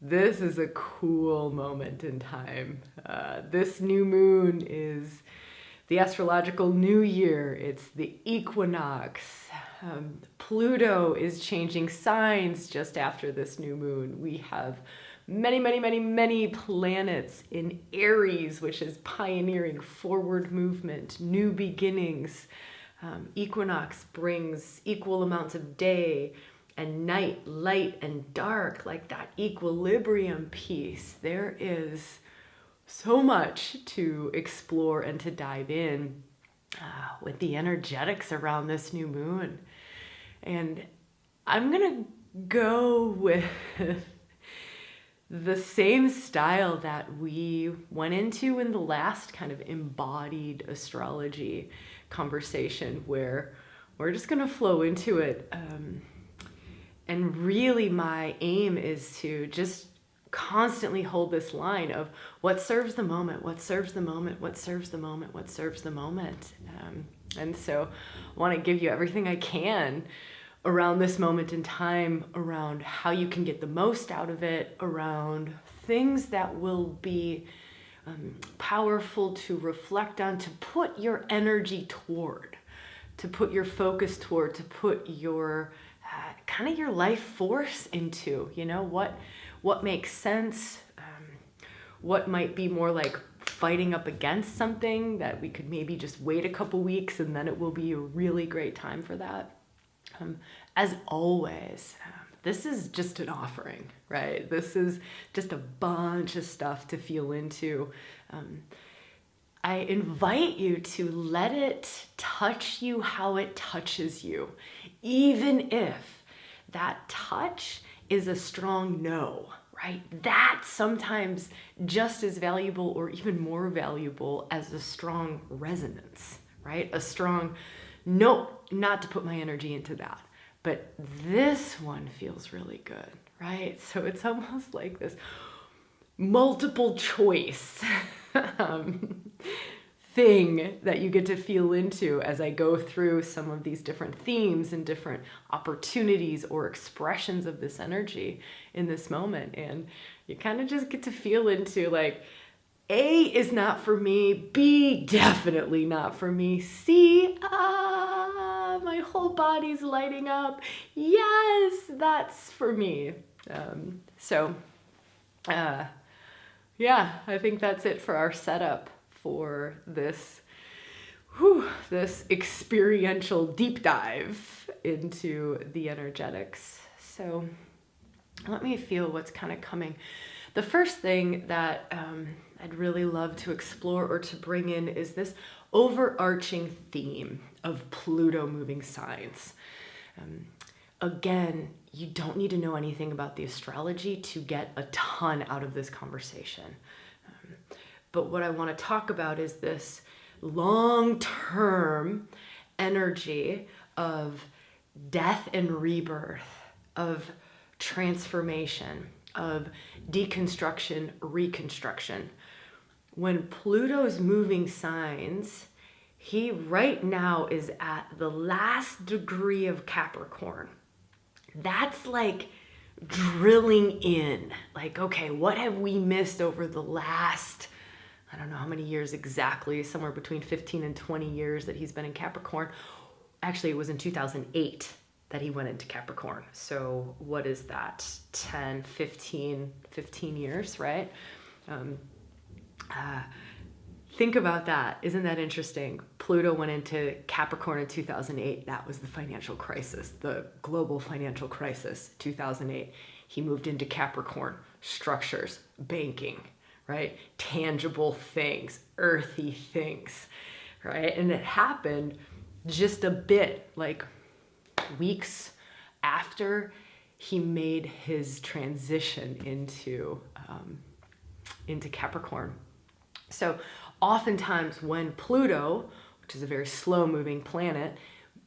this is a cool moment in time. This new moon is the astrological new year. It's the equinox. Pluto is changing signs just after this new moon. We have many planets in Aries, which is pioneering forward movement, new beginnings. Equinox brings equal amounts of day and night, light and dark, like that equilibrium piece. There is so much to explore and to dive in with the energetics around this new moon. And I'm gonna go with the same style that we went into in the last kind of embodied astrology conversation, where we're just gonna flow into it. And really my aim is to just constantly hold this line of what serves the moment, what serves the moment, what serves the moment, what serves the moment. And so I want to give you everything I can around this moment in time, around how you can get the most out of it, around things that will be powerful to reflect on, to put your energy toward, to put your focus toward, to put your kind of your life force into, you know, what makes sense, what might be more like fighting up against something that we could maybe just wait a couple weeks and then it will be a really great time for that. As always, this is just an offering, right? This is just a bunch of stuff to feel into. I invite you to let it touch you how it touches you, even if that touch is a strong no, right? That's sometimes just as valuable or even more valuable as a strong resonance, right? A strong no, not to put my energy into that. But this one feels really good, right? So it's almost like this multiple choice thing that you get to feel into as I go through some of these different themes and different opportunities or expressions of this energy in this moment. And you kind of just get to feel into like, A is not for me, B definitely not for me, C, my whole body's lighting up. Yes, that's for me. Yeah, I think that's it for our setup for this experiential deep dive into the energetics. So let me feel what's kind of coming. The first thing that I'd really love to explore or to bring in is this overarching theme of Pluto moving signs. Again, you don't need to know anything about the astrology to get a ton out of this conversation. But what I want to talk about is this long-term energy of death and rebirth, of transformation, of deconstruction, reconstruction. When Pluto's moving signs, he right now is at the last degree of Capricorn. That's like drilling in, like, okay, what have we missed over the last, I don't know how many years exactly, somewhere between 15 and 20 years that he's been in Capricorn. Actually, it was in 2008 that he went into Capricorn. So what is that? 10, 15 years, right? Think about that. Isn't that interesting? Pluto went into Capricorn in 2008. That was the financial crisis, the global financial crisis, 2008. He moved into Capricorn, structures, banking, right? Tangible things, earthy things, right? And it happened just a bit, like weeks after he made his transition into Capricorn. So oftentimes when Pluto, which is a very slow moving planet,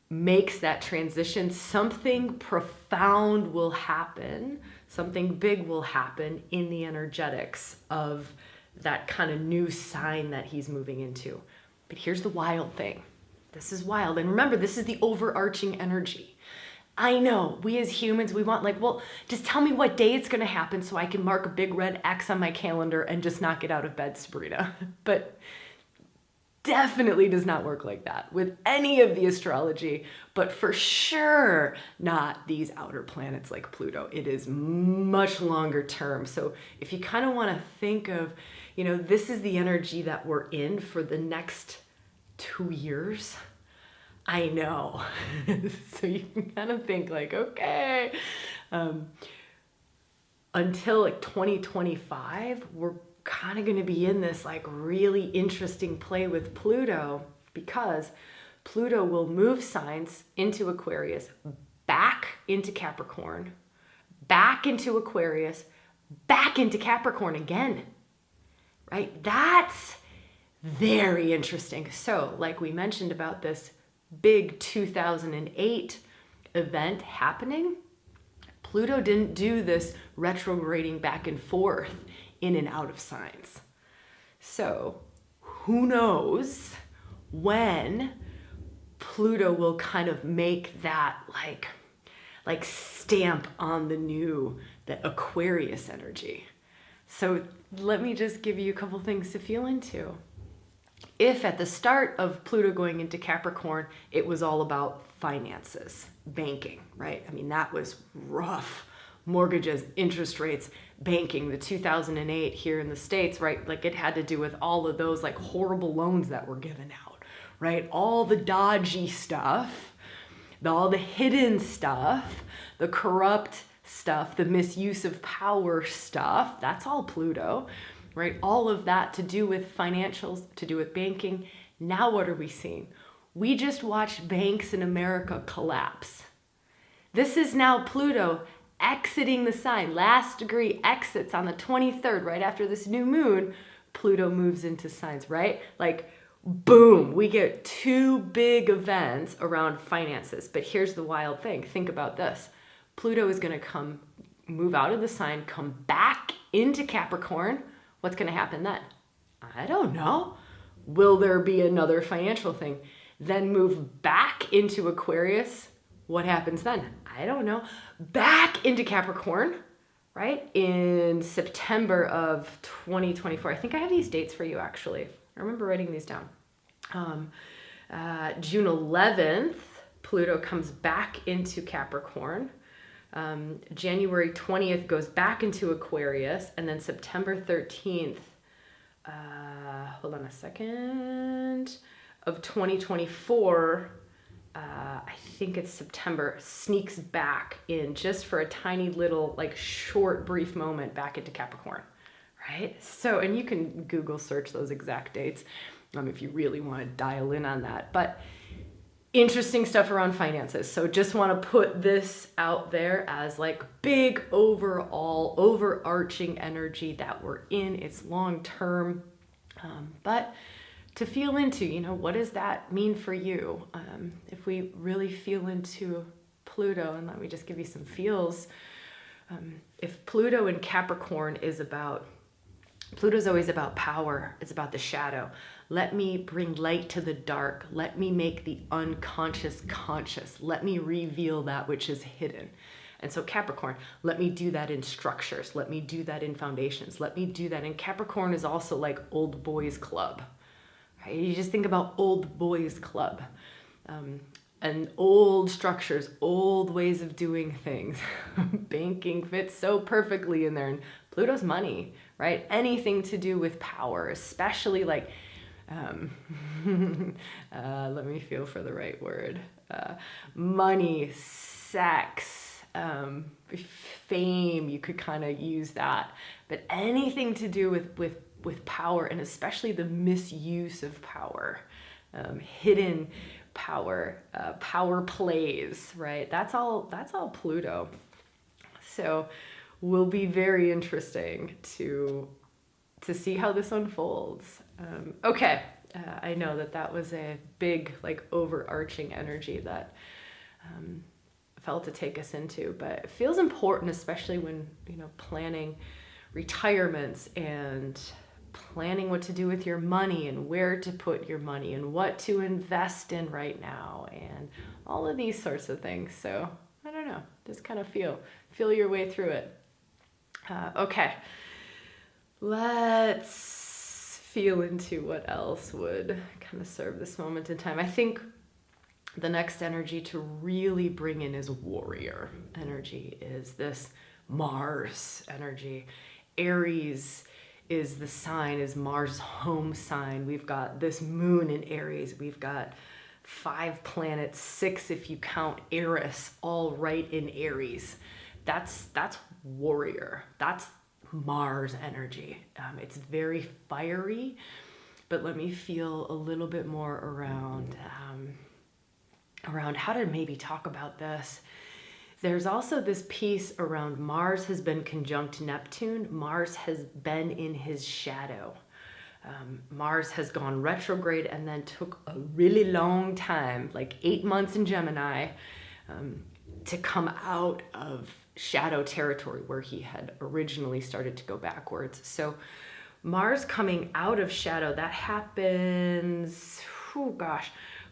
makes that transition, something profound will happen, something big will happen in the energetics of that kind of new sign that he's moving into. But here's the wild thing. This is wild. And remember, this is the overarching energy. I know, we as humans, we want like, well, just tell me what day it's going to happen so I can mark a big red X on my calendar and just not get out of bed, Sabrina. But definitely does not work like that with any of the astrology, but for sure not these outer planets like Pluto. It is much longer term. So if you kind of want to think of, this is the energy that we're in for the next 2 years. I know. So you can kind of think like, okay, until like 2025, we're kind of going to be in this like really interesting play with Pluto, because Pluto will move signs into Aquarius, back into Capricorn, back into Aquarius, back into Capricorn again, right? That's very interesting. So like we mentioned about this big 2008 event happening, Pluto didn't do this retrograding back and forth in and out of signs. So who knows when Pluto will kind of make that like stamp on the Aquarius energy. So let me just give you a couple things to feel into. If at the start of Pluto going into Capricorn, it was all about finances, banking, right? I mean, that was rough. Mortgages, interest rates, banking, the 2008 here in the States, right? Like it had to do with all of those like horrible loans that were given out, right? All the dodgy stuff, all the hidden stuff, the corrupt stuff, the misuse of power stuff, that's all Pluto, right? All of that to do with financials, to do with banking. Now what are we seeing? We just watched banks in America collapse. This is now Pluto exiting the sign. Last degree exits on the 23rd, right after this new moon. Pluto moves into signs, right? Like, boom, we get two big events around finances. But here's the wild thing. Think about this. Pluto is going to move out of the sign, come back into Capricorn. What's going to happen then? I don't know. Will there be another financial thing? Then move back into Aquarius. What happens then? I don't know. Back into Capricorn, right? In September of 2024. I think I have these dates for you, actually. I remember writing these down. June 11th, Pluto comes back into Capricorn. January 20th goes back into Aquarius. And then September 13th, hold on a second, of 2024, I think it's September, sneaks back in just for a tiny little, like short, brief moment back into Capricorn, right? So, and you can Google search those exact dates if you really want to dial in on that. But interesting stuff around finances. So just want to put this out there as like big overall, overarching energy that we're in. It's long term, but to feel into, what does that mean for you? If we really feel into Pluto, and let me just give you some feels. If Pluto in Capricorn Pluto's always about power. It's about the shadow. Let me bring light to the dark. Let me make the unconscious conscious. Let me reveal that which is hidden. And so Capricorn, let me do that in structures. Let me do that in foundations. Let me do that. And Capricorn is also like old boys club. Right? You just think about old boys club. And old structures, old ways of doing things. Banking fits so perfectly in there. And Pluto's money, right? Anything to do with power, especially like, let me feel for the right word. Money, sex, fame, you could kind of use that. But anything to do with power, and especially the misuse of power, hidden power, power plays, right? That's all Pluto. So will be very interesting to see how this unfolds. Okay, I know that was a big, like, overarching energy that felt to take us into, but it feels important, especially when, planning retirements and planning what to do with your money and where to put your money and what to invest in right now and all of these sorts of things. So I don't Just kind of feel your way through it. Okay, let's feel into what else would kind of serve this moment in time. I think the next energy to really bring in is warrior energy, is this Mars energy. Aries is the sign, is Mars' home sign. We've got this moon in Aries. We've got 5 planets, 6 if you count Eris, all right in Aries. That's warrior. That's Mars energy. It's very fiery, but let me feel a little bit more around how to maybe talk about this. There's also this piece around Mars has been conjunct Neptune. Mars has been in his shadow. Mars has gone retrograde and then took a really long time, like 8 months in Gemini, to come out of shadow territory where he had originally started to go backwards. So Mars coming out of shadow, that happens,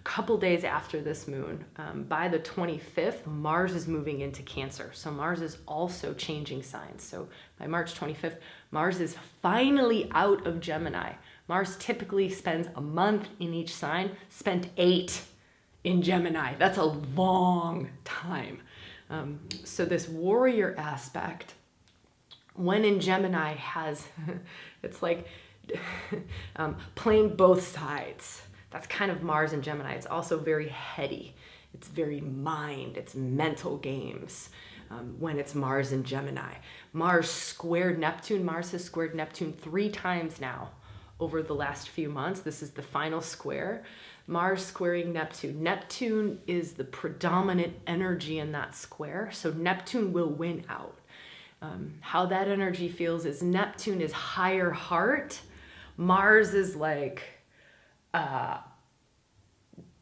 couple days after this moon. By the 25th, Mars is moving into Cancer. So Mars is also changing signs. So by March 25th, Mars is finally out of Gemini. Mars typically spends a month in each sign, spent 8 in Gemini. That's a long time. So this warrior aspect, when in Gemini, has, it's like playing both sides. That's kind of Mars and Gemini. It's also very heady. It's very mind. It's mental games when it's Mars and Gemini. Mars squared Neptune. Mars has squared Neptune 3 times now over the last few months. This is the final square. Mars squaring Neptune. Neptune is the predominant energy in that square, so Neptune will win out. How that energy feels is Neptune is higher heart. Mars is like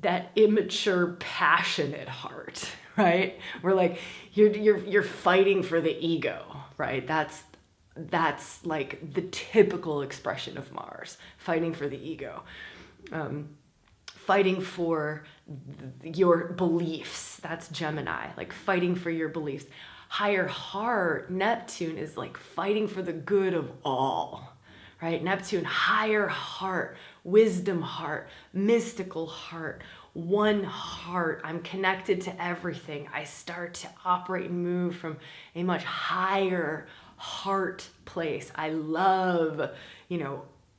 that immature, passionate heart, right? We're like, you're fighting for the ego, right? That's like the typical expression of Mars, fighting for the ego, fighting for your beliefs. That's Gemini, like fighting for your beliefs. Higher heart, Neptune is like fighting for the good of all, right? Neptune, higher heart, wisdom heart, mystical heart, one heart. I'm connected to everything. I start to operate and move from a much higher heart place. I love,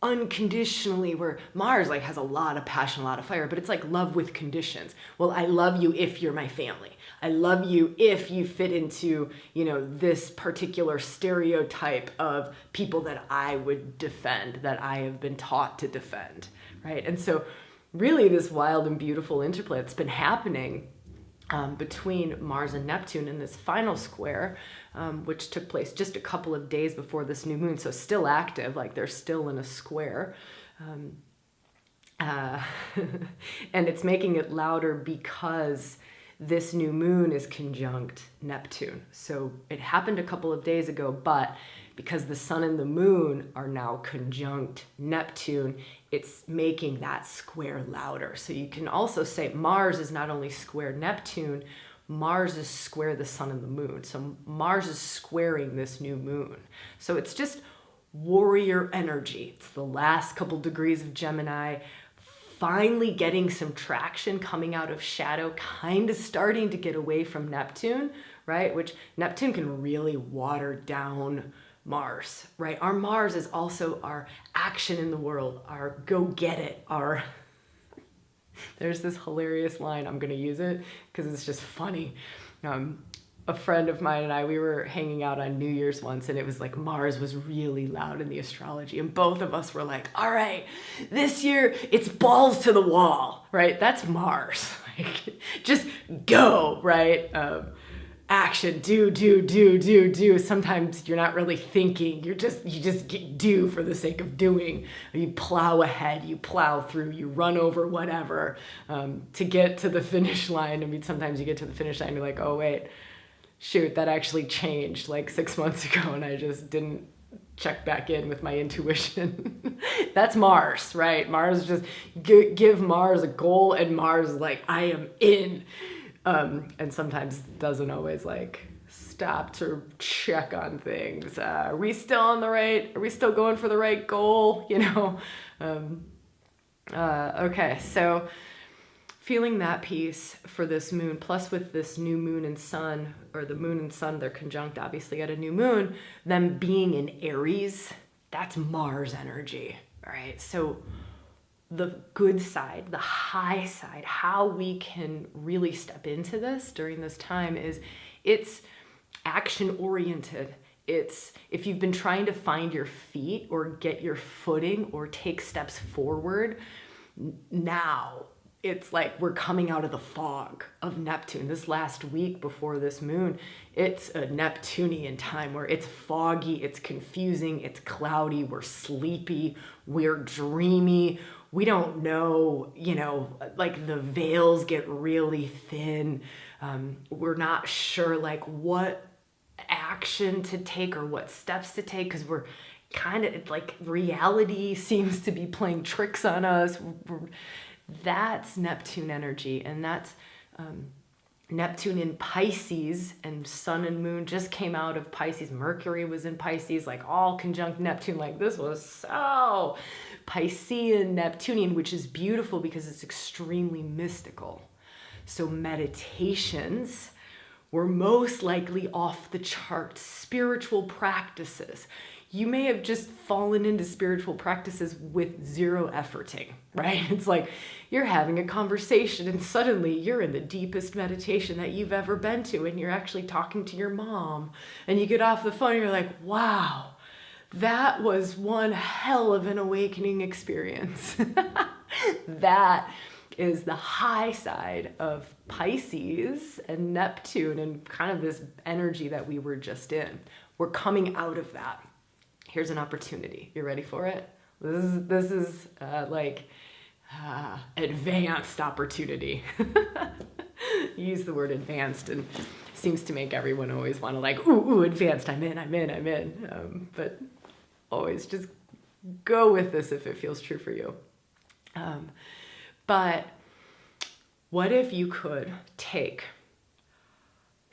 unconditionally, where Mars like has a lot of passion, a lot of fire, but it's like love with conditions. Well, I love you if you're my family. I love you if you fit into, this particular stereotype of people that I would defend, that I have been taught to defend, right? And so really this wild and beautiful interplay that's been happening between Mars and Neptune in this final square, which took place just a couple of days before this new moon, so still active, like they're still in a square. And it's making it louder because this new moon is conjunct Neptune. So it happened a couple of days ago, but because the sun and the moon are now conjunct Neptune, it's making that square louder. So you can also say Mars is not only square Neptune, Mars is square the sun and the moon. So Mars is squaring this new moon. So it's just warrior energy. It's the last couple degrees of Gemini, finally getting some traction coming out of shadow, kind of starting to get away from Neptune, right? Which Neptune can really water down Mars, right? Our Mars is also our action in the world, our go get it, our... There's this hilarious line, I'm gonna use it because it's just funny. A friend of mine and I, we were hanging out on New Year's once, and it was like Mars was really loud in the astrology, and both of us were like, all right, this year it's balls to the wall, right? That's Mars. Like, just go, right? Action, do. Sometimes you're not really thinking, you just do for the sake of doing. You plow ahead, you plow through, you run over whatever to get to the finish line. I mean, sometimes you get to the finish line and you're like, oh wait, shoot, that actually changed like 6 months ago and I just didn't check back in with my intuition. That's Mars, right? Mars just give Mars a goal, and Mars is like, I am in. and sometimes doesn't always like stop to check on things. Are we still on the right? Are we still going for the right goal? You know. Okay, so feeling that piece for this moon, plus with this new moon and sun, or the moon and sun, they're conjunct obviously at a new moon, them being in Aries, that's Mars energy, right? So the good side, the high side, how we can really step into this during this time is it's action oriented. It's if you've been trying to find your feet or get your footing or take steps forward, now it's like we're coming out of the fog of Neptune. This last week before this moon, it's a Neptunian time where it's foggy, it's confusing, it's cloudy, we're sleepy, we're dreamy. We don't know, you know, like the veils get really thin. We're not sure like what action to take or what steps to take because we're kind of like reality seems to be playing tricks on us. That's Neptune energy, and that's Neptune in Pisces, and sun and moon just came out of Pisces. Mercury was in Pisces, like all conjunct Neptune. Like this was so Piscean, Neptunian, which is beautiful because it's extremely mystical. So meditations were most likely off the charts. Spiritual practices. You may have just fallen into spiritual practices with zero efforting, right? It's like you're having a conversation and suddenly you're in the deepest meditation that you've ever been to, and you're actually talking to your mom, and you get off the phone and you're like, wow, that was one hell of an awakening experience. That is the high side of Pisces and Neptune and kind of this energy that we were just in. We're coming out of that. Here's an opportunity. You ready for it? This is advanced opportunity. Use the word advanced and seems to make everyone always want to like, ooh, advanced, I'm in. But always just go with this if it feels true for you. But what if you could take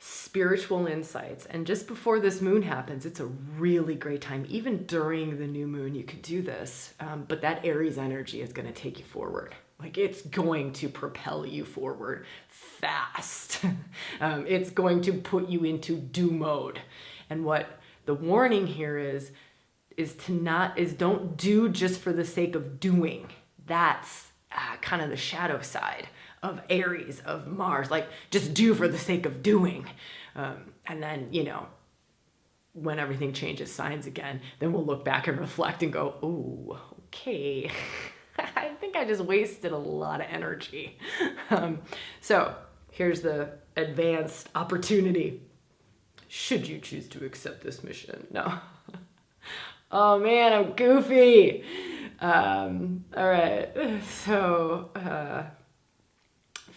spiritual insights, and just before this moon happens, it's a really great time. Even during the new moon, you could do this, but that Aries energy is going to take you forward. Like it's going to propel you forward fast. It's going to put you into do mode. And what the warning here is don't do just for the sake of doing. That's kind of the shadow side of Aries, of Mars, like just do for the sake of doing. And then, you know, when everything changes signs again, then we'll look back and reflect and go, oh, okay, I think I just wasted a lot of energy. So here's the advanced opportunity. Should you choose to accept this mission? No. Oh man, I'm goofy. All right, so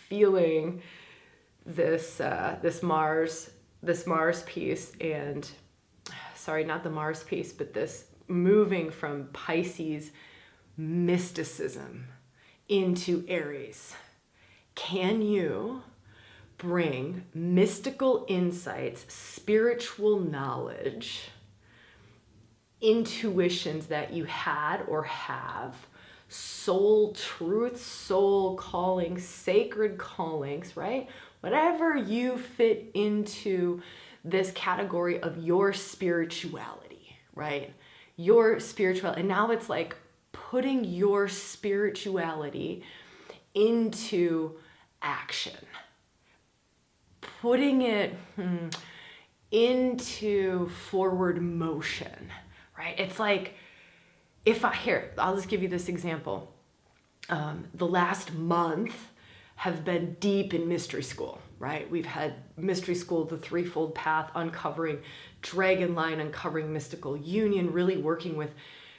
feeling this Mars piece, and sorry, not the Mars piece, but this moving from Pisces mysticism into Aries. Can you bring mystical insights, spiritual knowledge, intuitions that you had or have, soul truths, soul callings, sacred callings, right? Whatever you fit into this category of your spirituality, right? Your spirituality. And now it's like putting your spirituality into action, putting it into forward motion, right? It's like, I'll just give you this example. The last month have been deep in mystery school, right? We've had mystery school, the threefold path, uncovering dragon line, uncovering mystical union, really working with,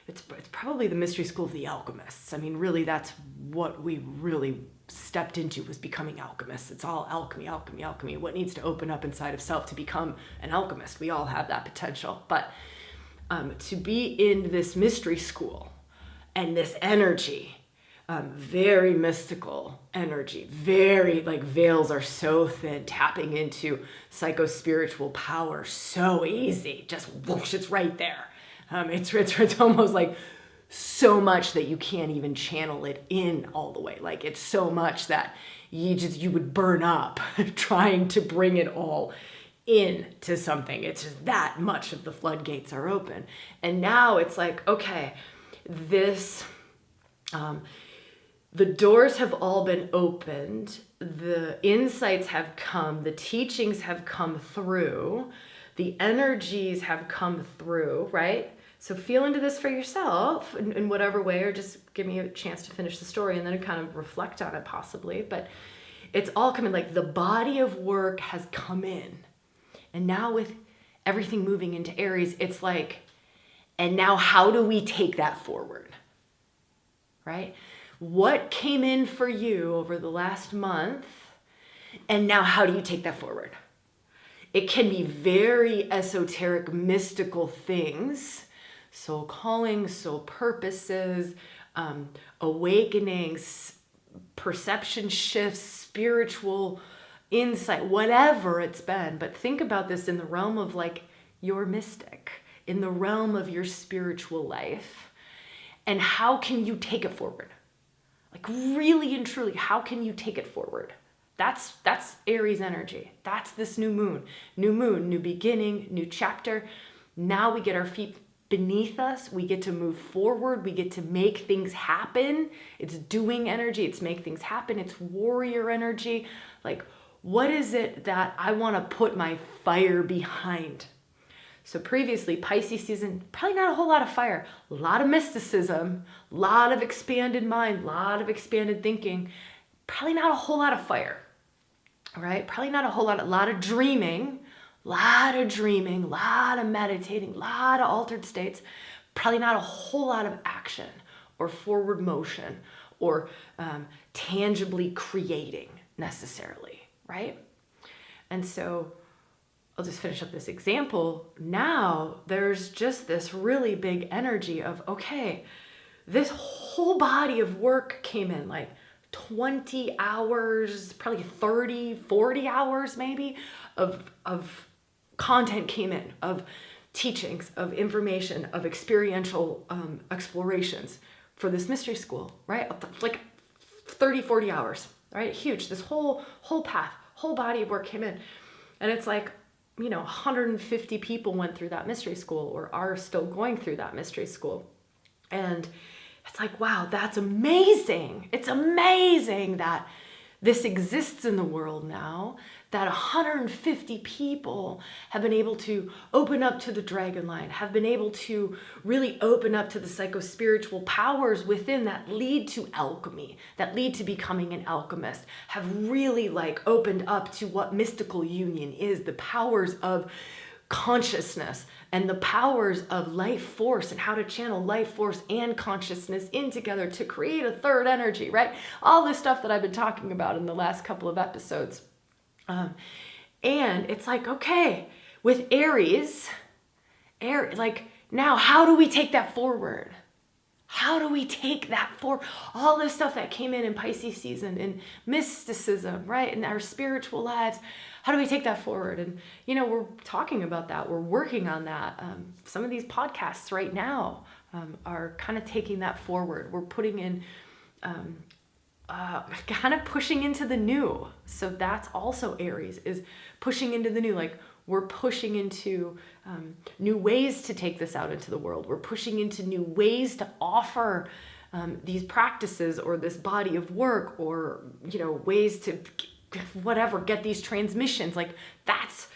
it's probably the mystery school of the alchemists. I mean, really, that's what we really stepped into, was becoming alchemists. It's all alchemy. What needs to open up inside of self to become an alchemist? We all have that potential. But to be in this mystery school and this energy very mystical energy, very like veils are so thin, tapping into psycho-spiritual power so easy, just whoosh, it's right there. It's almost like so much that you can't even channel it in all the way. Like it's so much that you would burn up trying to bring it all into something. It's just that much of the floodgates are open. And now it's like, okay, this, the doors have all been opened. The insights have come. The teachings have come through. The energies have come through, right? So feel into this for yourself in whatever way, or just give me a chance to finish the story and then kind of reflect on it possibly. But it's all coming, like the body of work has come in. And now with everything moving into Aries, it's like, and now how do we take that forward, right? What came in for you over the last month, and now how do you take that forward? It can be very esoteric, mystical things, soul callings, soul purposes, awakenings, perception shifts, spiritual insight, whatever it's been. But think about this in the realm of like your mystic, in the realm of your spiritual life. And how can you take it forward? Like really and truly, how can you take it forward? That's Aries energy. That's this new moon, new beginning, new chapter. Now we get our feet beneath us. We get to move forward. We get to make things happen. It's doing energy. It's make things happen. It's warrior energy. Like, what is it that I want to put my fire behind? So previously, Pisces season, probably not a whole lot of fire, a lot of mysticism, a lot of expanded mind, a lot of expanded thinking, probably not a whole lot of fire, all right? Probably not a lot of dreaming, a lot of meditating, a lot of altered states, probably not a whole lot of action or forward motion or tangibly creating necessarily, right? And so I'll just finish up this example. Now there's just this really big energy of, okay, this whole body of work came in, like 20 hours, probably 30, 40 hours maybe of content came in, of teachings, of information, of experiential explorations for this mystery school, right? Like 30, 40 hours, right? Huge. This whole path, whole body of work came in. And it's like, 150 people went through that mystery school or are still going through that mystery school. And it's like, wow, that's amazing. It's amazing that this exists in the world now, that 150 people have been able to open up to the dragon line, have been able to really open up to the psycho-spiritual powers within that lead to alchemy, that lead to becoming an alchemist, have really opened up to what mystical union is, the powers of consciousness and the powers of life force and how to channel life force and consciousness in together to create a third energy, right? All this stuff that I've been talking about in the last couple of episodes. And it's like, okay, with Aries, now how do we take that forward? How do we take that forward? All this stuff that came in Pisces season, in mysticism, right? In our spiritual lives, how do we take that forward? And, we're talking about that. We're working on that. Some of these podcasts right now are kind of taking that forward. We're putting in, kind of pushing into the new. So that's also Aries, is pushing into the new. We're pushing into new ways to take this out into the world. We're pushing into new ways to offer these practices or this body of work or, ways to get these transmissions. That's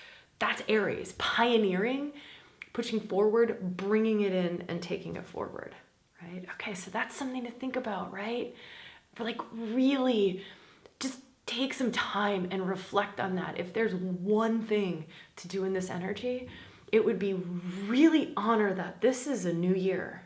Aries, pioneering, pushing forward, bringing it in and taking it forward, right? Okay, so that's something to think about, right? But really just take some time and reflect on that. If there's one thing to do in this energy, it would be really honor that this is a new year.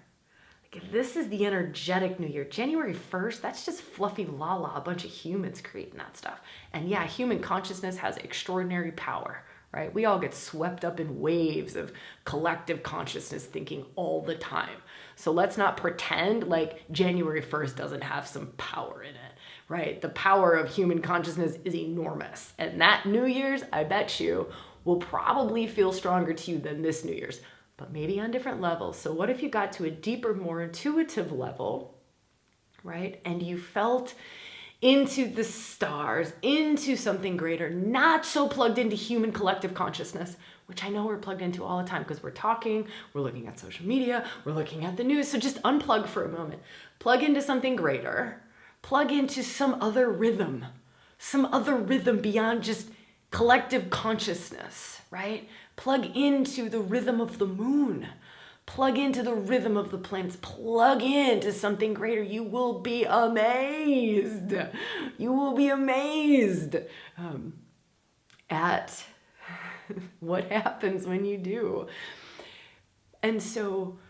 This is the energetic new year. January 1st, that's just fluffy la-la, a bunch of humans creating that stuff. And yeah, human consciousness has extraordinary power, right? We all get swept up in waves of collective consciousness thinking all the time. So let's not pretend like January 1st doesn't have some power in it, right? The power of human consciousness is enormous. And that New Year's, I bet you, will probably feel stronger to you than this New Year's, but maybe on different levels. So what if you got to a deeper, more intuitive level, right? And you felt into the stars, into something greater, not so plugged into human collective consciousness, which I know we're plugged into all the time because we're talking, we're looking at social media, we're looking at the news. So just unplug for a moment. Plug into something greater. Plug into some other rhythm beyond just collective consciousness, right? Plug into the rhythm of the moon. Plug into the rhythm of the planets. Plug into something greater. You will be amazed. You will be amazed at what happens when you do. And so,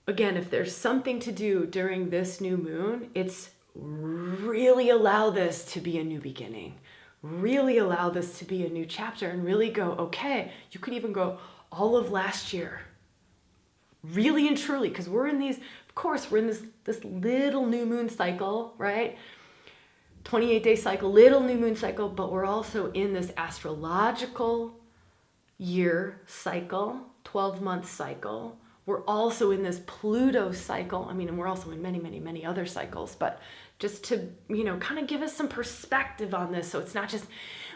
again, if there's something to do during this new moon, it's really allow this to be a new beginning. Really allow this to be a new chapter and really go, okay, you could even go all of last year. Really and truly, because we're in these, of course, we're in this little new moon cycle, right? 28-day cycle, little new moon cycle, but we're also in this astrological year cycle, 12-month cycle. We're also in this Pluto cycle. I mean, and we're also in many, many, many other cycles, but just to, kind of give us some perspective on this. So it's not just,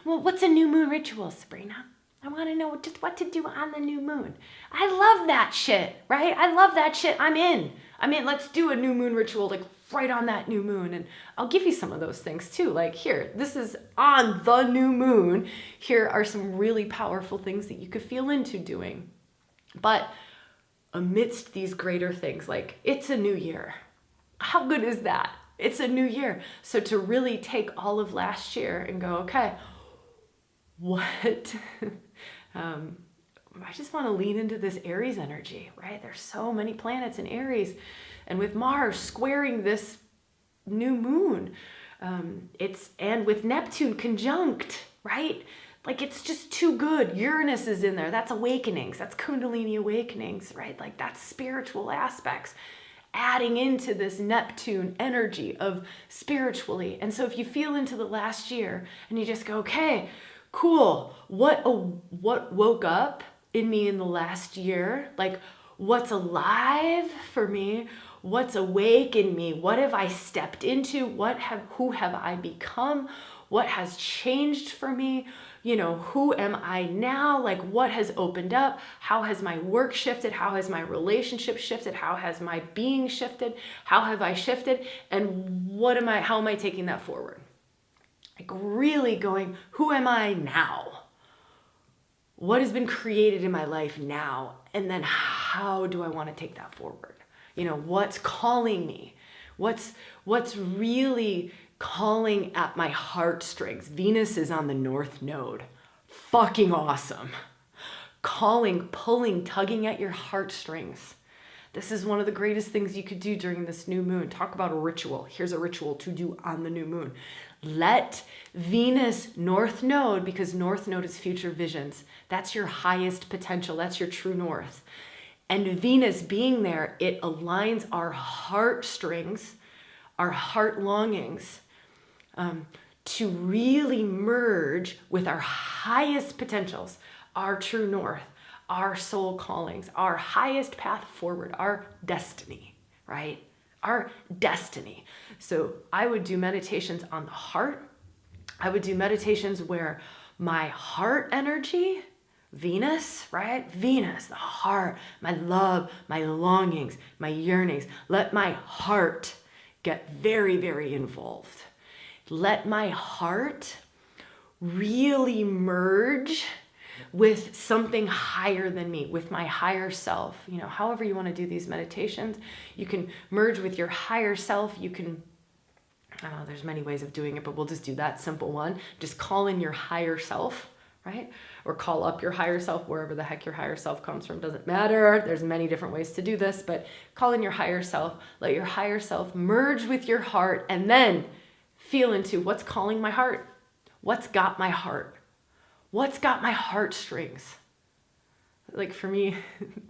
well, what's a new moon ritual, Sabrina? I want to know just what to do on the new moon. I love that shit, right? I love that shit. I'm in. Let's do a new moon ritual, like right on that new moon. And I'll give you some of those things too. Like here, this is on the new moon. Here are some really powerful things that you could feel into doing. But amidst these greater things, like it's a new year. How good is that? It's a new year. So to really take all of last year and go, okay, what? I just want to lean into this Aries energy, right? There's so many planets in Aries, and with Mars squaring this new moon, and with Neptune conjunct, right? Like it's just too good. Uranus is in there. That's awakenings. That's Kundalini awakenings, right? Like that's spiritual aspects adding into this Neptune energy of spiritually. And so if you feel into the last year and you just go, okay, cool. What woke up in me in the last year? Like what's alive for me? What's awake in me? What have I stepped into? Who have I become? What has changed for me? Who am I now? Like what has opened up? How has my work shifted? How has my relationship shifted? How has my being shifted? How have I shifted? And how am I taking that forward? Like really going, who am I now? What has been created in my life now? And then how do I want to take that forward? What's calling me? What's really calling at my heartstrings? Venus is on the North Node. Fucking awesome. Calling, pulling, tugging at your heartstrings. This is one of the greatest things you could do during this new moon. Talk about a ritual. Here's a ritual to do on the new moon. Let Venus, North Node, because North Node is future visions. That's your highest potential. That's your true north. And Venus being there, it aligns our heartstrings, our heart longings, to really merge with our highest potentials, our true north, our soul callings, our highest path forward, our destiny, right? Our destiny. So I would do meditations on the heart. I would do meditations where my heart energy, Venus, right? Venus, the heart, my love, my longings, my yearnings. Let my heart get very, very involved. Let my heart really merge with something higher than me, with my higher self. However you want to do these meditations, you can merge with your higher self. You can, there's many ways of doing it, but we'll just do that simple one. Just call in your higher self, right? Or call up your higher self, wherever the heck your higher self comes from, doesn't matter. There's many different ways to do this, but call in your higher self, let your higher self merge with your heart, and then feel into what's calling my heart. What's got my heart? What's got my heartstrings? Like for me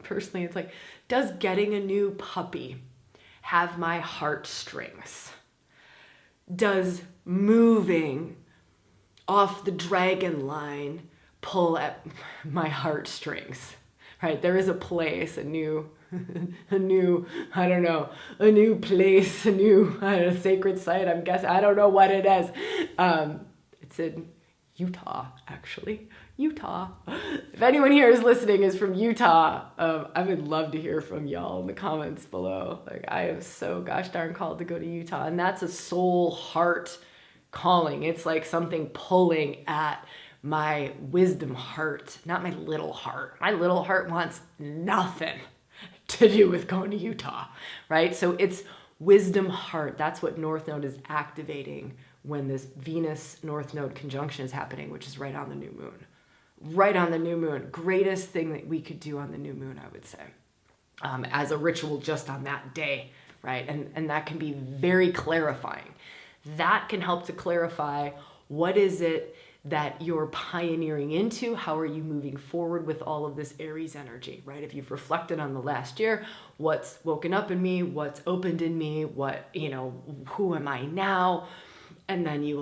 personally, it's like, does getting a new puppy have my heartstrings? Does moving off the dragon line pull at my heartstrings? Right? There is a place, a new place, a new sacred site, I'm guessing. I don't know what it is. It's in Utah, actually. Utah. If anyone here is listening is from Utah, I would love to hear from y'all in the comments below. Like, I am so gosh darn called to go to Utah, and that's a soul heart calling. It's like something pulling at my wisdom heart, not my little heart. My little heart wants nothing to do with going to Utah, right? So it's wisdom heart. That's what North Node is activating when this Venus North Node conjunction is happening, which is right on the new moon. Right on the new moon. Greatest thing that we could do on the new moon, I would say, as a ritual just on that day, right? And that can be very clarifying. That can help to clarify what is it that you're pioneering into. How are you moving forward with all of this Aries energy, right? If you've reflected on the last year, what's woken up in me, what's opened in me, who am I now? And then you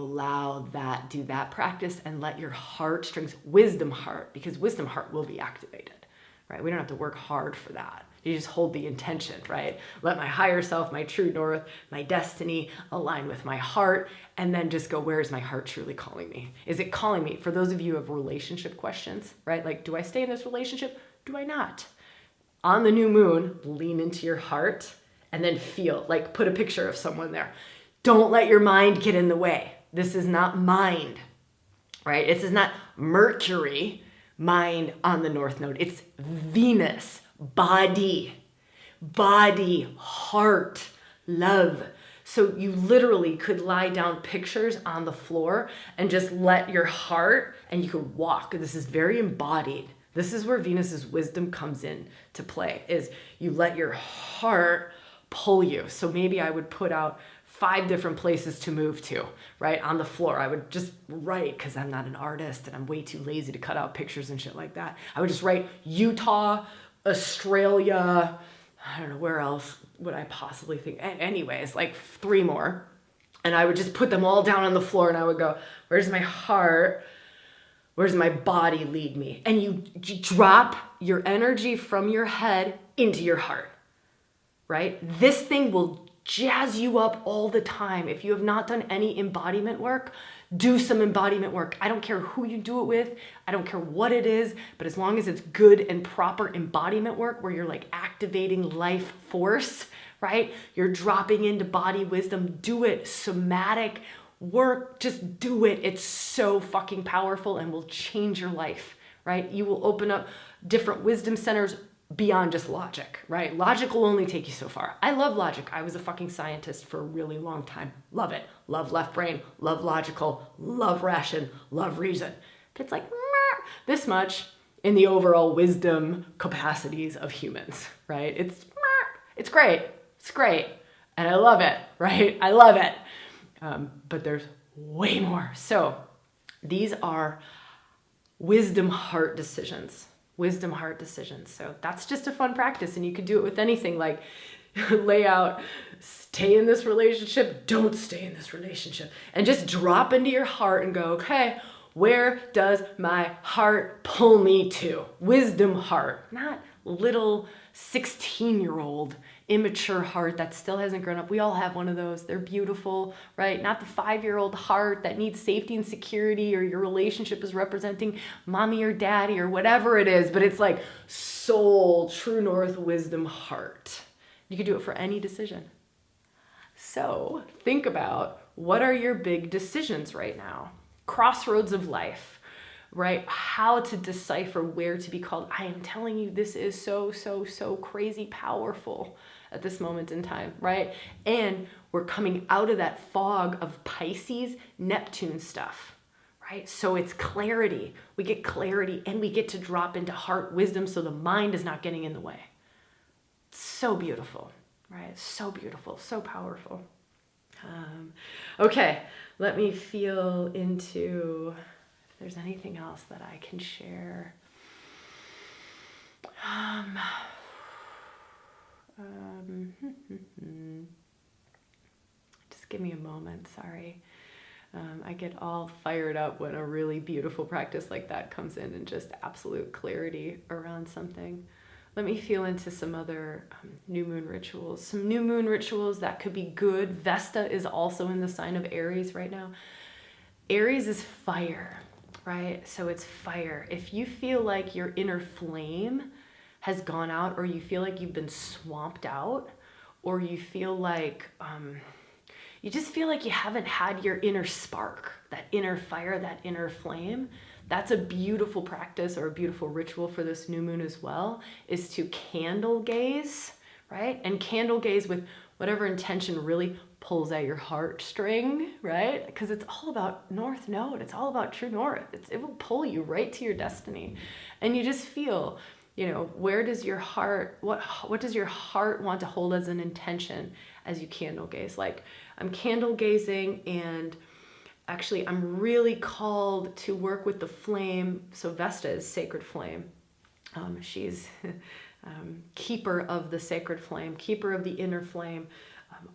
do that practice and let your heartstrings, wisdom heart, because wisdom heart will be activated, right? We don't have to work hard for that. You just hold the intention, right? Let my higher self, my true north, my destiny align with my heart, and then just go, where is my heart truly calling me? Is it calling me? For those of you who have relationship questions, right? Like, do I stay in this relationship? Do I not? On the new moon, lean into your heart and then feel, like, put a picture of someone there. Don't let your mind get in the way. This is not mind, right? This is not Mercury, mind on the North Node. It's Venus. Body, heart, love. So you literally could lie down pictures on the floor and just let your heart, and you could walk. This is very embodied. This is where Venus's wisdom comes in to play, is you let your heart pull you. So maybe I would put out 5 different places to move to, right? On the floor. I would just write, because I'm not an artist and I'm way too lazy to cut out pictures and shit like that. I would just write Utah, Australia, I don't know, where else would I possibly think? Anyways, like 3 more. And I would just put them all down on the floor and I would go, where's my heart? Where's my body lead me? And you drop your energy from your head into your heart, right? This thing will jazz you up all the time. If you have not done any embodiment work, do some embodiment work. I don't care who you do it with. I don't care what it is, but as long as it's good and proper embodiment work where you're like activating life force, right? You're dropping into body wisdom. Do it. Somatic work. Just do it. It's so fucking powerful and will change your life, right? You will open up different wisdom centers beyond just logic, right? Logic will only take you so far. I love logic. I was a fucking scientist for a really long time. Love it. Love left brain, love logical, love ration, love reason. But it's like this much in the overall wisdom capacities of humans, right? It's great. It's great. And I love it, right? I love it. But there's way more. So these are wisdom heart decisions. Wisdom heart decisions. So that's just a fun practice, and you could do it with anything, like lay out, stay in this relationship, don't stay in this relationship, and just drop into your heart and go, okay, where does my heart pull me to? Wisdom heart, not little 16-year-old immature heart that still hasn't grown up. We all have one of those. They're beautiful, right? Not the 5-year-old heart that needs safety and security, or your relationship is representing mommy or daddy or whatever it is, but it's like soul, true north, wisdom heart. You could do it for any decision. So think about, what are your big decisions right now? Crossroads of life, right? How to decipher where to be called. I am telling you, this is so crazy powerful at this moment in time, right? And we're coming out of that fog of Pisces, Neptune stuff, right? So it's clarity. We get clarity and we get to drop into heart wisdom, so the mind is not getting in the way. So beautiful, right? So beautiful, so powerful. Okay, let me feel into there's anything else that I can share. Just give me a moment, sorry. I get all fired up when a really beautiful practice like that comes in and just absolute clarity around something. Let me feel into some other new moon rituals. Some new moon rituals that could be good. Vesta is also in the sign of Aries right now. Aries is fire, right? So it's fire. If you feel like your inner flame has gone out, or you feel like you've been swamped out, or you feel like you just feel like you haven't had your inner spark, that inner fire, that inner flame, that's a beautiful practice or a beautiful ritual for this new moon as well, is to candle gaze, right? And candle gaze with whatever intention really pulls at your heartstring, right? Because it's all about North Node. It's all about true North. It will pull you right to your destiny. And you just feel, where does your heart, what does your heart want to hold as an intention as you candle gaze? Like, I'm candle gazing, and actually I'm really called to work with the flame. So Vesta is sacred flame. She's keeper of the sacred flame, keeper of the inner flame.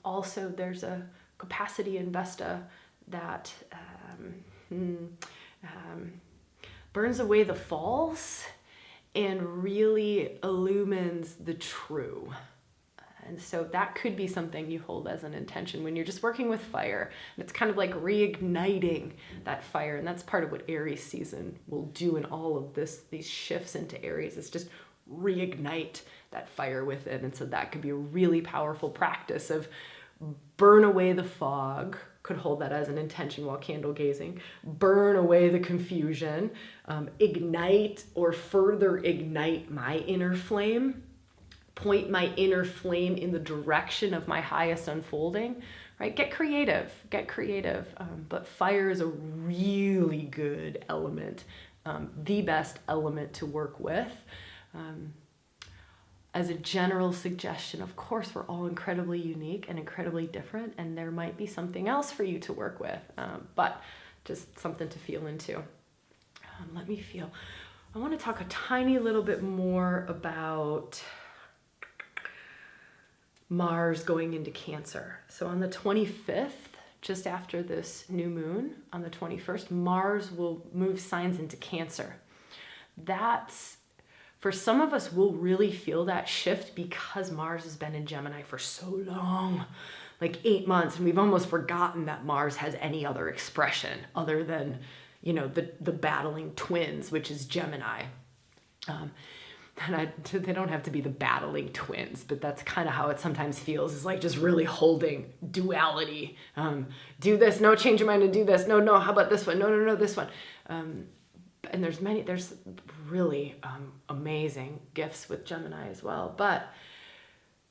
Also, there's a capacity in Vesta that burns away the false and really illumines the true. And so that could be something you hold as an intention when you're just working with fire. And it's kind of like reigniting that fire. And that's part of what Aries season will do in all of these shifts into Aries, is just reignite that fire within. And so that could be a really powerful practice of burn away the fog, could hold that as an intention while candle gazing, burn away the confusion, ignite or further ignite my inner flame, point my inner flame in the direction of my highest unfolding, right? Get creative. But fire is a really good element, the best element to work with. As a general suggestion, of course, we're all incredibly unique and incredibly different, and there might be something else for you to work with, but just something to feel into. Let me feel. I want to talk a tiny little bit more about Mars going into Cancer. So on the 25th, just after this new moon, on the 21st, Mars will move signs into Cancer. That's, for some of us, we'll really feel that shift because Mars has been in Gemini for so long, like 8 months, and we've almost forgotten that Mars has any other expression other than, the battling twins, which is Gemini. And they don't have to be the battling twins, but that's kind of how it sometimes feels, is like just really holding duality. Do this, no, change your mind and do this. No, how about this one? No, this one. And there's really amazing gifts with Gemini as well. But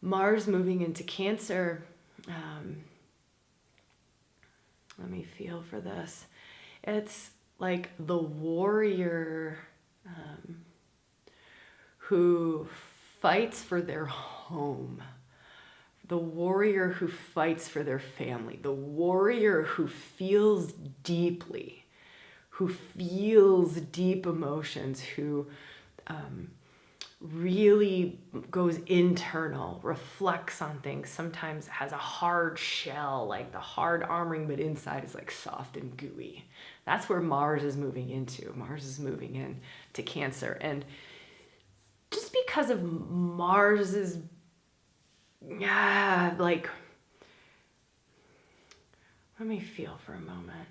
Mars moving into Cancer, let me feel for this. It's like the warrior who fights for their home, the warrior who fights for their family, the warrior who feels deeply, who feels deep emotions, who really goes internal, reflects on things, sometimes has a hard shell, like the hard armoring, but inside is like soft and gooey. That's where Mars is moving into. Mars is moving in to Cancer. And just because of Mars's, let me feel for a moment.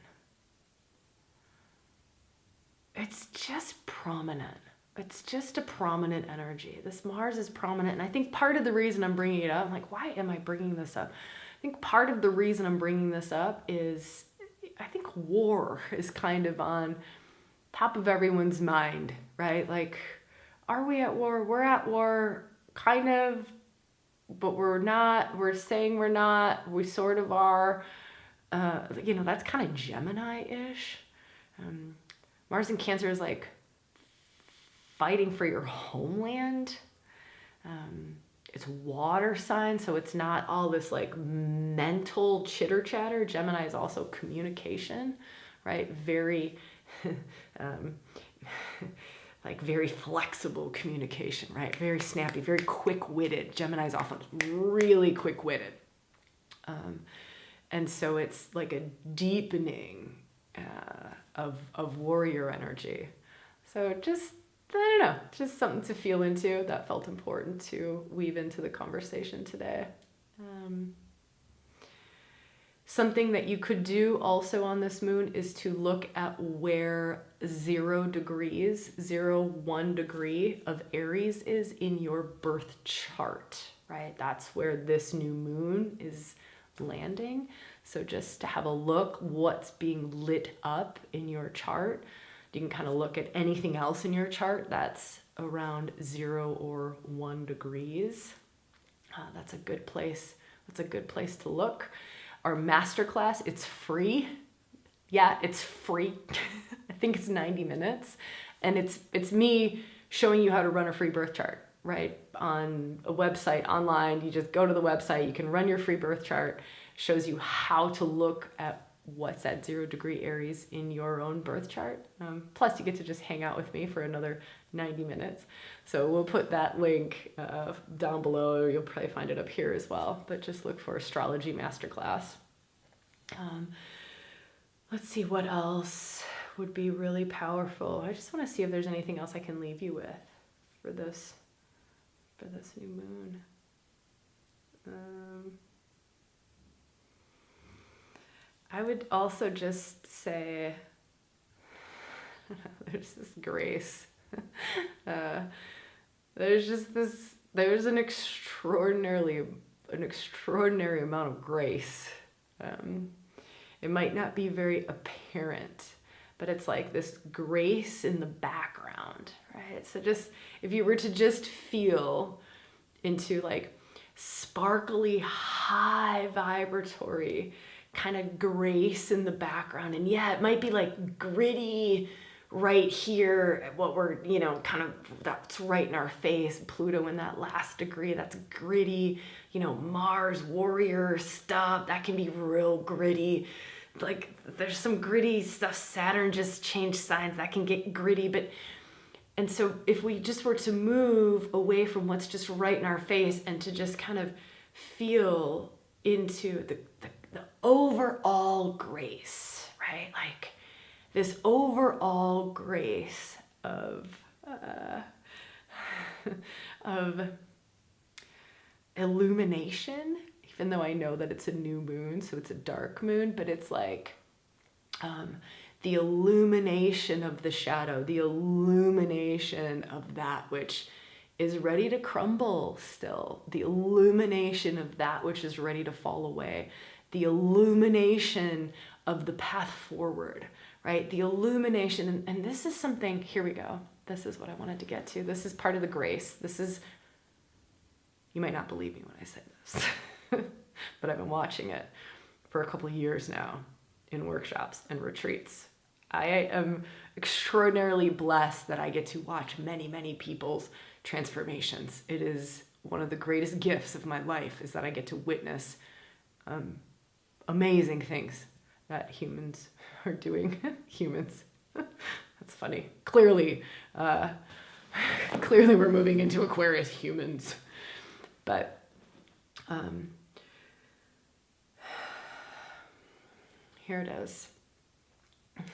It's just prominent. It's just a prominent energy. This Mars is prominent. And I think part of the reason I'm bringing it up, I'm like, why am I bringing this up? I think part of the reason I'm bringing this up is, I think war is kind of on top of everyone's mind, right? Like, are we at war? We're at war, kind of, but we're not. We're saying we're not. We sort of are. That's kind of Gemini-ish. Mars in Cancer is like fighting for your homeland. It's water sign, so it's not all this like mental chitter chatter. Gemini is also communication, right? Very like very flexible communication, right? Very snappy, very quick-witted. Gemini's often really quick-witted. And so it's like a deepening of warrior energy. So just, I don't know, just something to feel into that felt important to weave into the conversation today. Something that you could do also on this moon is to look at where 0 degrees, 1 degree of Aries is in your birth chart, right? That's where this new moon is landing. So just to have a look what's being lit up in your chart. You can kind of look at anything else in your chart that's around 0 or 1 degrees. That's a good place. That's a good place to look. Our masterclass, it's free. Yeah, it's free. I think it's 90 minutes. And it's me showing you how to run a free birth chart, right? On a website, online, you just go to the website, you can run your free birth chart. Shows you how to look at what's at 0 degree Aries in your own birth chart. Plus you get to just hang out with me for another 90 minutes. So we'll put that link down below. You'll probably find it up here as well, but just look for Astrology Masterclass. Let's see what else would be really powerful. I just want to see if there's anything else I can leave you with for this new moon. I would also just say there's this grace. There's an extraordinary amount of grace. It might not be very apparent, but it's like this grace in the background, right? So just, if you were to just feel into like sparkly, high vibratory kind of grace in the background. And yeah, it might be like gritty right here, what we're, kind of, that's right in our face. Pluto in that last degree, that's gritty, Mars warrior stuff, that can be real gritty. Like there's some gritty stuff. Saturn just changed signs, that can get gritty. And so if we just were to move away from what's just right in our face and to just kind of feel into the overall grace, right? Like this overall grace of illumination, even though I know that it's a new moon, so it's a dark moon, but it's like the illumination of the shadow, the illumination of that which is ready to crumble still, the illumination of that which is ready to fall away, the illumination of the path forward, right? The illumination, and this is something, here we go. This is what I wanted to get to. This is part of the grace. This is, you might not believe me when I say this, but I've been watching it for a couple of years now in workshops and retreats. I am extraordinarily blessed that I get to watch many, many people's transformations. It is one of the greatest gifts of my life, is that I get to witness amazing things that humans are doing. Humans. That's funny. Clearly we're moving into Aquarius, humans. But here it is.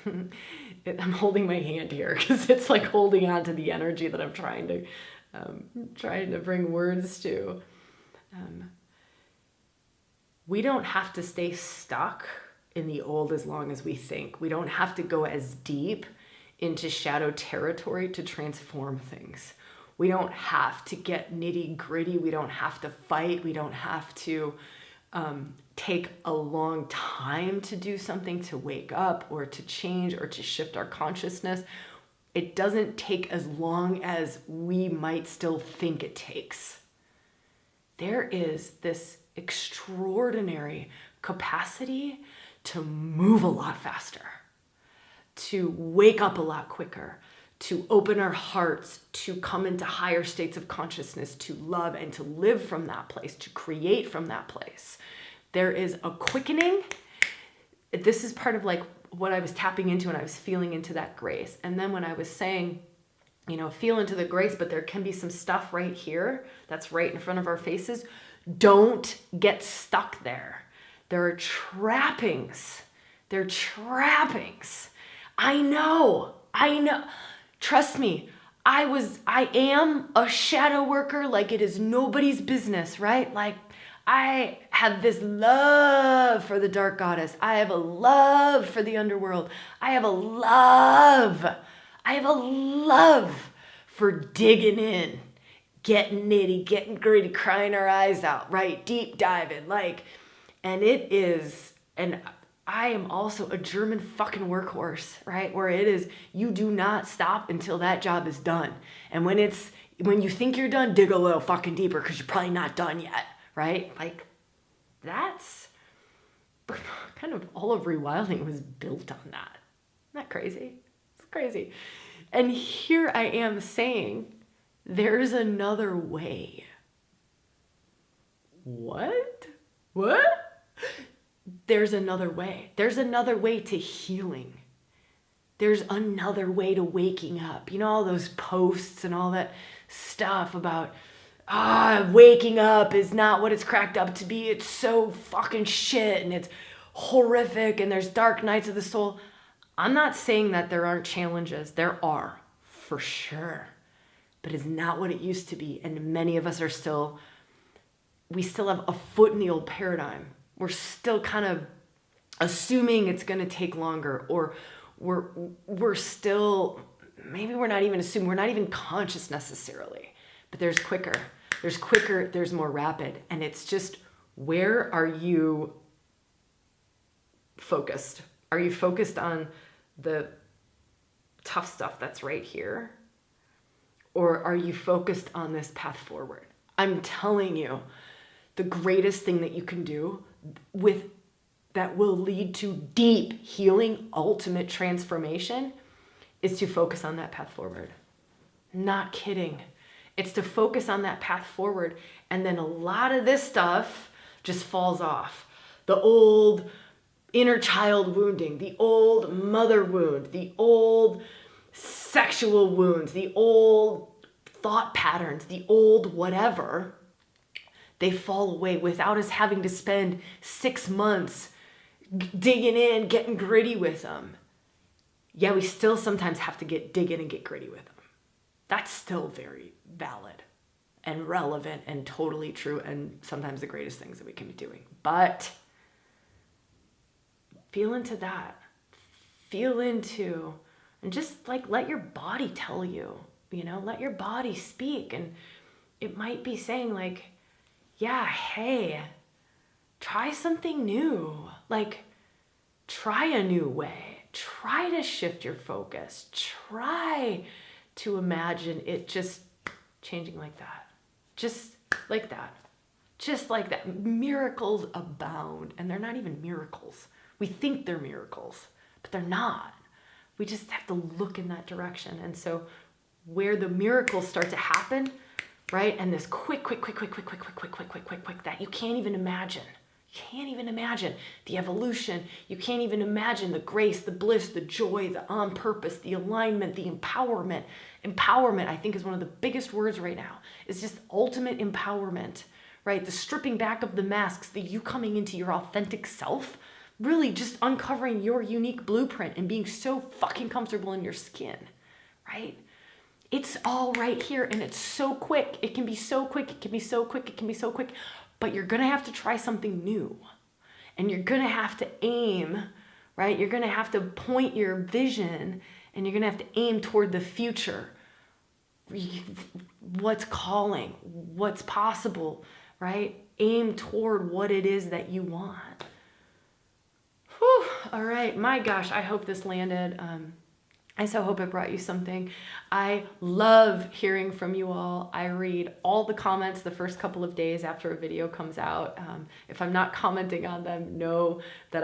I'm holding my hand here because it's like holding on to the energy that I'm trying to bring words to. We don't have to stay stuck in the old as long as we think. We don't have to go as deep into shadow territory to transform things. We don't have to get nitty gritty. We don't have to fight. We don't have to take a long time to do something, to wake up or to change or to shift our consciousness. It doesn't take as long as we might still think it takes. There is this extraordinary capacity to move a lot faster, to wake up a lot quicker, to open our hearts, to come into higher states of consciousness, to love and to live from that place, to create from that place. There is a quickening. This is part of like what I was tapping into, and I was feeling into that grace. And then when I was saying, you know, feel into the grace, but there can be some stuff right here that's right in front of our faces. Don't get stuck there. There are trappings. They're trappings. I know. Trust me. I am a shadow worker like it is nobody's business, right? Like, I have this love for the dark goddess. I have a love for the underworld. I have a love for digging in, getting nitty, getting gritty, crying our eyes out, right? Deep diving, like, and it is, and I am also a German fucking workhorse, right? Where it is, you do not stop until that job is done. And when you think you're done, dig a little fucking deeper because you're probably not done yet, right? Like, that's kind of all of ReWilding was built on that. Isn't that crazy? It's crazy. And here I am saying, there's another way. What? There's another way. There's another way to healing. There's another way to waking up. You know, all those posts and all that stuff about, waking up is not what it's cracked up to be. It's so fucking shit and it's horrific and there's dark nights of the soul. I'm not saying that there aren't challenges. There are, for sure. But it's not what it used to be. And many of us we still have a foot in the old paradigm. We're still kind of assuming it's going to take longer, or we're still, maybe we're not even assuming, we're not even conscious necessarily, but there's quicker, there's more rapid. And it's just, where are you focused? Are you focused on the tough stuff that's right here? Or are you focused on this path forward? I'm telling you, the greatest thing that you can do that will lead to deep healing, ultimate transformation, is to focus on that path forward. Not kidding. It's to focus on that path forward, and then a lot of this stuff just falls off. The old inner child wounding, the old mother wound, the old sexual wounds, the old thought patterns, the old whatever, they fall away without us having to spend 6 months digging in, getting gritty with them. Yeah, we still sometimes have to dig in and get gritty with them. That's still very valid and relevant and totally true, and sometimes the greatest things that we can be doing. But feel into that. Feel into, and just like let your body tell you, let your body speak. And it might be saying like, yeah, hey, try something new. Like, try a new way. Try to shift your focus. Try to imagine it just changing like that. Just like that. Just like that. Miracles abound. And they're not even miracles. We think they're miracles, but they're not. We just have to look in that direction. And so where the miracles start to happen, right? And this quick, that you can't even imagine. You can't even imagine the evolution. You can't even imagine the grace, the bliss, the joy, the on purpose, the alignment, the empowerment. Empowerment, I think, is one of the biggest words right now. It's just ultimate empowerment, right? The stripping back of the masks, the you coming into your authentic self, really just uncovering your unique blueprint and being so fucking comfortable in your skin, right? It's all right here, and it's so quick. It can be so quick. It can be so quick. It can be so quick. But you're going to have to try something new. And you're going to have to aim, right? You're going to have to point your vision, and you're going to have to aim toward the future. What's calling? What's possible, right? Aim toward what it is that you want. Whew. All right. My gosh, I hope this landed. I so hope it brought you something. I love hearing from you all. I read all the comments the first couple of days after a video comes out. If I'm not commenting on them, know that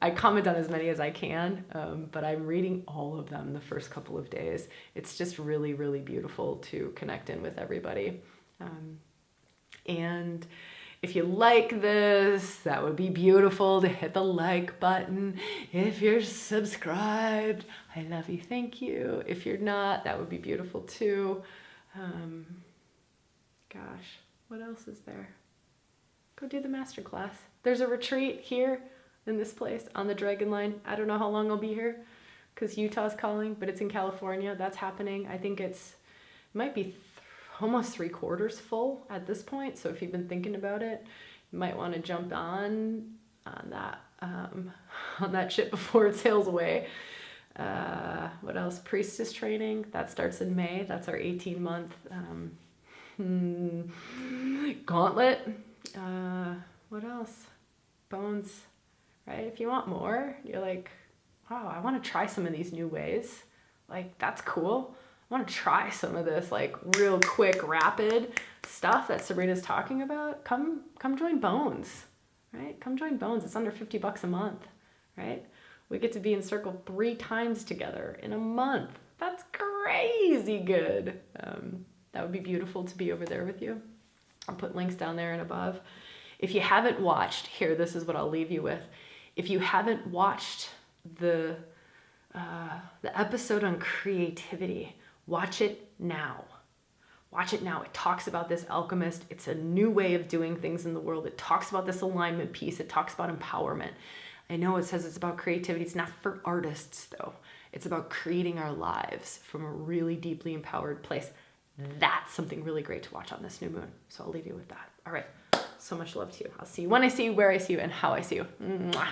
I comment on as many as I can, but I'm reading all of them the first couple of days. It's just really, really beautiful to connect in with everybody. And If you like this, that would be beautiful to hit the like button. If you're subscribed, I love you, thank you. If you're not, that would be beautiful too. Gosh, what else is there? Go do the masterclass. There's a retreat here in this place on the Dragon Line. I don't know how long I'll be here because Utah's calling, but it's in California. That's happening. I think it might be almost 3/4 full at this point. So if you've been thinking about it, you might want to jump on that ship before it sails away. What else? Priestess training. That starts in May. That's our 18-month gauntlet. What else? Bones, right? If you want more, you're like, oh, I want to try some of these new ways. Like, that's cool. I want to try some of this, like, real quick, rapid stuff that Sabrina's talking about. Come join Bones, right? Come join Bones. It's under $50 a month, right? We get to be in circle 3 times together in a month. That's crazy good. That would be beautiful to be over there with you. I'll put links down there and above. If you haven't watched, here, this is what I'll leave you with. If you haven't watched the episode on creativity, watch it now. Watch it now. It talks about this alchemist. It's a new way of doing things in the world. It talks about this alignment piece. It talks about empowerment. I know it says it's about creativity. It's not for artists, though. It's about creating our lives from a really deeply empowered place. That's something really great to watch on this new moon. So I'll leave you with that. All right. So much love to you. I'll see you when I see you, where I see you, and how I see you. Mwah.